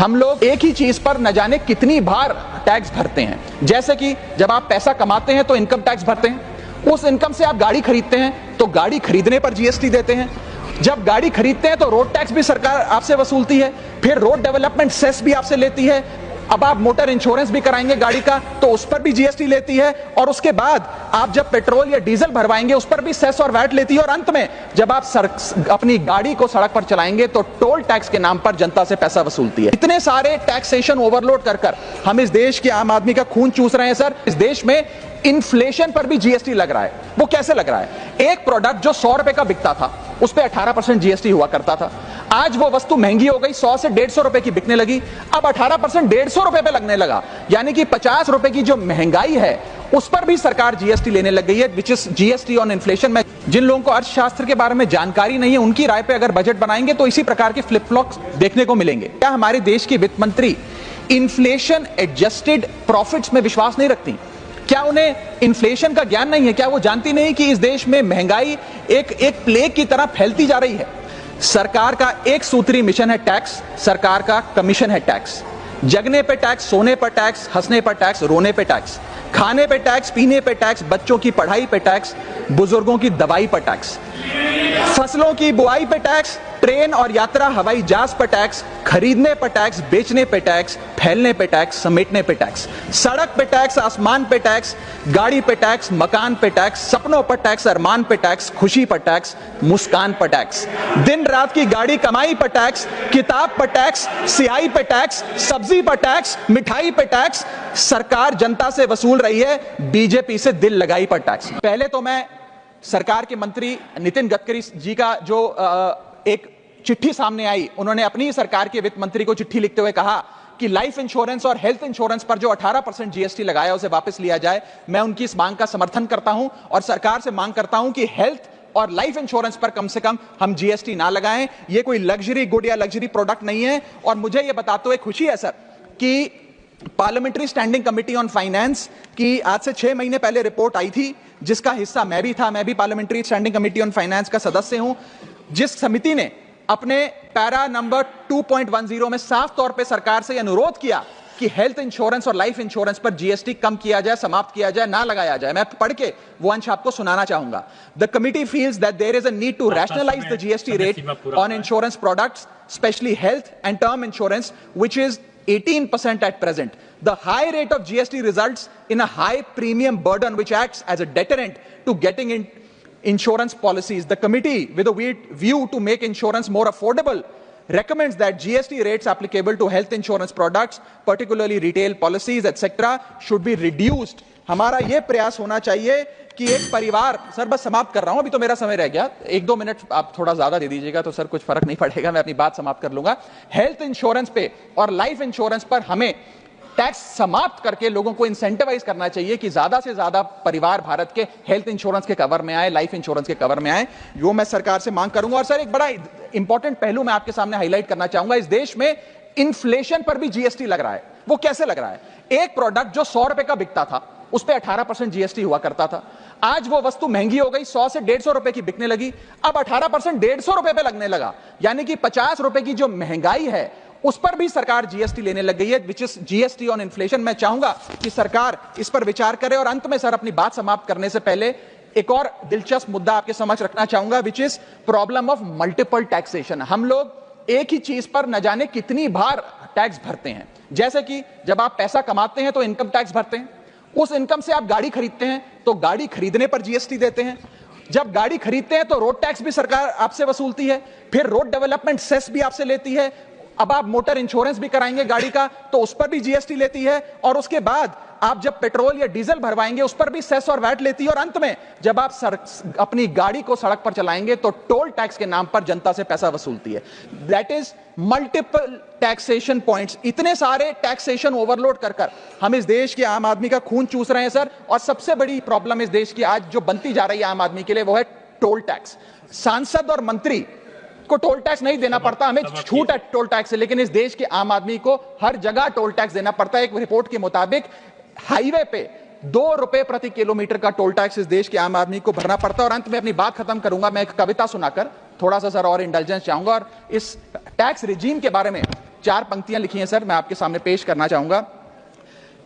हम लोग एक ही चीज पर न जाने कितनी बार टैक्स भरते हैं। जैसे कि जब आप पैसा कमाते हैं तो इनकम टैक्स भरते हैं, उस इनकम से आप गाड़ी खरीदते हैं तो गाड़ी खरीदने पर जीएसटी देते हैं, जब गाड़ी खरीदते हैं तो रोड टैक्स भी सरकार आपसे वसूलती है, फिर रोड डेवलपमेंट सेस भी आपसे लेती है, अब आप मोटर इंश्योरेंस भी कराएंगे गाड़ी का तो उस पर भी जीएसटी लेती है, और उसके बाद आप जब पेट्रोल या डीजल भरवाएंगे उस पर भी सेस और वैट लेती है, और अंत में जब आप अपनी गाड़ी को सड़क पर चलाएंगे तो टोल टैक्स के नाम पर जनता से पैसा वसूलती है। इतने सारे टैक्सेशन ओवरलोड कर हम इस देश के आम आदमी का खून चूस रहे हैं सर। इस देश में इन्फ्लेशन पर भी जीएसटी लग रहा है। वो कैसे लग रहा है? एक प्रोडक्ट जो 100 रुपए का बिकता था उस पर 18% जीएसटी हुआ करता था, आज वो वस्तु महंगी हो गई, 100 से 150 रुपए की बिकने लगी, अब 18% 150 रुपए पे लगने लगा, यानी कि 50 रुपए की जो महंगाई है उस पर भी सरकार जीएसटी लेने लग गई है, which is GST on inflation. में जिन लोगों को अर्थशास्त्र के बारे में जानकारी नहीं है उनकी राय पे अगर बजट बनाएंगे तो इसी प्रकार के फ्लिप फ्लॉप्स देखने को मिलेंगे। क्या हमारे देश की वित्त मंत्री इन्फ्लेशन एडजस्टेड प्रॉफिट्स में विश्वास नहीं रखती? क्या उन्हें इन्फ्लेशन का ज्ञान नहीं है? क्या वो जानती नहीं कि इस देश में महंगाई एक प्लेग की तरह फैलती जा रही है? सरकार का एक सूत्री मिशन है टैक्स, सरकार का कमीशन है टैक्स। जगने पे टैक्स, सोने पर टैक्स, हंसने पर टैक्स, रोने पे टैक्स, खाने पे टैक्स, पीने पे टैक्स, बच्चों की पढ़ाई पे टैक्स, बुजुर्गों की दवाई पर टैक्स, फसलों की बुआई पे टैक्स, ट्रेन और यात्रा हवाई जहाज पर टैक्स, खरीदने पर टैक्स, बेचने पे टैक्स, फैलने पे टैक्स, समेटने पे टैक्स, सड़क पे टैक्स, आसमान पे टैक्स, गाड़ी पे टैक्स, मकान पे टैक्स, सपनों पर टैक्स, अरमान पे टैक्स, खुशी पर टैक्स, मुस्कान पर टैक्स, दिन रात की गाड़ी कमाई पर टैक्स, किताब पर टैक्स, सियाही पे टैक्स, सब्जी पर टैक्स, मिठाई पे टैक्स। सरकार जनता से वसूल रही है बीजेपी से दिल लगाई पर टैक्स। पहले तो मैं सरकार के मंत्री नितिन गडकरी जी का जो एक चिट्ठी सामने आई, उन्होंने अपनी सरकार के वित्त मंत्री को चिट्ठी लिखते हुए कहा कि लाइफ इंश्योरेंस और हेल्थ इंश्योरेंस पर जो 18% जीएसटी लगाया उसे वापस लिया जाए। मैं उनकी इस मांग का समर्थन करता हूं और सरकार से मांग करता हूं कि हेल्थ और लाइफ इंश्योरेंस पर कम से कम हम जीएसटी ना लगाएं। ये कोई लग्जरी गुड या लग्जरी प्रोडक्ट नहीं है। और मुझे यह बताते हुए खुशी है सर कि parliamentary standing committee on finance की आज से 6 महीने पहले रिपोर्ट आई थी, जिसका हिस्सा मैं भी था। मैं भी parliamentary standing committee on finance का सदस्य हूं, जिस समिति ने अपने पैरा नंबर 2.10 में साफ तौर पे सरकार से अनुरोध किया कि हेल्थ इंश्योरेंस और लाइफ इंश्योरेंस पर जीएसटी कम किया जाए, समाप्त किया जाए, ना लगाया जाए। मैं पढ़ के वो अंश आपको सुनाना चाहूंगा। The committee feels that there is a need to rationalise the GST rate on insurance products, specially health and term insurance, which is 18% at present. The high rate of GST results in a high premium burden which acts as a deterrent to getting in insurance policies. The committee, with a view to make insurance more affordable, recommends that GST rates applicable to health insurance products, particularly retail policies, etc., should be reduced. हमारा यह प्रयास होना चाहिए कि एक परिवार, sir बस समाप्त कर रहा हूं, अभी तो मेरा समय रह गया, 1-2 मिनट आप थोड़ा ज्यादा दे दीजिएगा तो सर कुछ फर्क नहीं पड़ेगा, मैं अपनी बात समाप्त कर लूंगा। हेल्थ इंश्योरेंस पे और लाइफ इंश्योरेंस पर हमें टैक्स समाप्त करके लोगों को इंसेंटिवाइज करना चाहिए कि ज्यादा से ज्यादा परिवार भारत के हेल्थ इंश्योरेंस के कवर में आए, लाइफ इंश्योरेंस के कवर में आए। यो मैं सरकार से मांग करूंगा। और सर एक बड़ा इंपॉर्टेंट पहलू मैं आपके सामने हाईलाइट करना चाहूंगा। इस देश में इन्फ्लेशन पर भी जीएसटी लग रहा है। वो कैसे लग रहा है? एक प्रोडक्ट जो 100 रुपए का बिकता था उस पर 18% जीएसटी हुआ करता था, आज वो वस्तु महंगी हो गई, 100 से 150 रुपए की बिकने लगी, अब 18% 150 रुपए पे लगने लगा, यानी कि 50 रुपए की जो महंगाई है उस पर भी सरकार जीएसटी लेने लग गई है, which is GST on inflation. मैं चाहूंगा कि सरकार इस पर विचार करे। और अंत में सर अपनी बात समाप्त करने से पहले एक और दिलचस्प मुद्दा आपके समक्ष रखना चाहूंगा, which is problem of multiple taxation. हम लोग एक ही चीज पर न जाने कितनी बार टैक्स भरते हैं। जैसे कि जब आप पैसा कमाते हैं तो इनकम टैक्स भरते हैं, उस इनकम से आप गाड़ी खरीदते हैं तो गाड़ी खरीदने पर जीएसटी देते हैं, जब गाड़ी खरीदते हैं तो रोड टैक्स भी सरकार आपसे वसूलती है, फिर रोड डेवलपमेंट सेस भी आपसे लेती है, अब आप मोटर इंश्योरेंस भी कराएंगे गाड़ी का तो उस पर भी जीएसटी लेती है, और उसके बाद आप जब पेट्रोल या डीजल भरवाएंगे उस पर भी सेस और वैट लेती है, और अंत में जब आप अपनी गाड़ी को सड़क पर चलाएंगे तो टोल टैक्स के नाम पर जनता से पैसा वसूलती है। That is multiple taxation points. इतने सारे टैक्सेशन ओवरलोड कर हम इस देश के आम आदमी का खून चूस रहे हैं सर। और सबसे बड़ी प्रॉब्लम इस देश की आज जो बनती जा रही है आम आदमी के लिए वो है टोल टैक्स। सांसद और मंत्री को टोल टैक्स नहीं देना पड़ता, हमें छूट है टोल टैक्स से, लेकिन इस देश के आम आदमी को हर जगह टोल टैक्स देना पड़ता है। एक रिपोर्ट के मुताबिक हाईवे पे 2 रुपए प्रति किलोमीटर का टोल टैक्स इस देश के आम आदमी को भरना पड़ता है। और अंत में अपनी बात खत्म करूंगा मैं एक कविता सुनाकर, थोड़ा सा सर और इंटेलिजेंस चाहूंगा। और इस टैक्स रिजीम के बारे में 4 पंक्तियां लिखी हैं सर, मैं आपके सामने पेश करना चाहूंगा।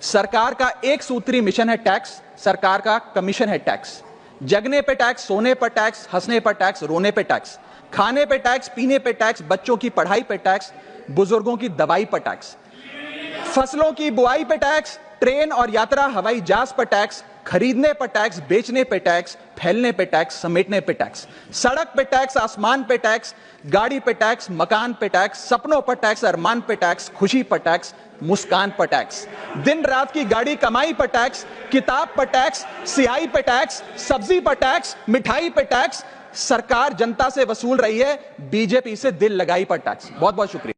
सरकार का एक सूत्री मिशन है टैक्स, सरकार का कमीशन है टैक्स। जगने पे टैक्स, सोने पर टैक्स, हंसने पर टैक्स, रोने पे टैक्स, खाने पे टैक्स, पीने पे टैक्स, बच्चों की पढ़ाई पे टैक्स, बुजुर्गों की दवाई पर टैक्स, फसलों की बुआई पे टैक्स, ट्रेन और यात्रा हवाई जहाज पर टैक्स, खरीदने पर टैक्स, बेचने पे टैक्स, फैलने पे टैक्स, समेटने पे टैक्स, सड़क पे टैक्स, आसमान पे टैक्स, गाड़ी पे टैक्स, मकान पे टैक्स, सपनों पर टैक्स, अरमान पे टैक्स, खुशी पर टैक्स, मुस्कान पर टैक्स, दिन रात की गाड़ी कमाई पर टैक्स, किताब पर टैक्स, सियाही पे टैक्स, सब्जी पर टैक्स, मिठाई पे टैक्स। सरकार जनता से वसूल रही है बीजेपी से दिल लगाई पर टैक्स। बहुत बहुत शुक्रिया।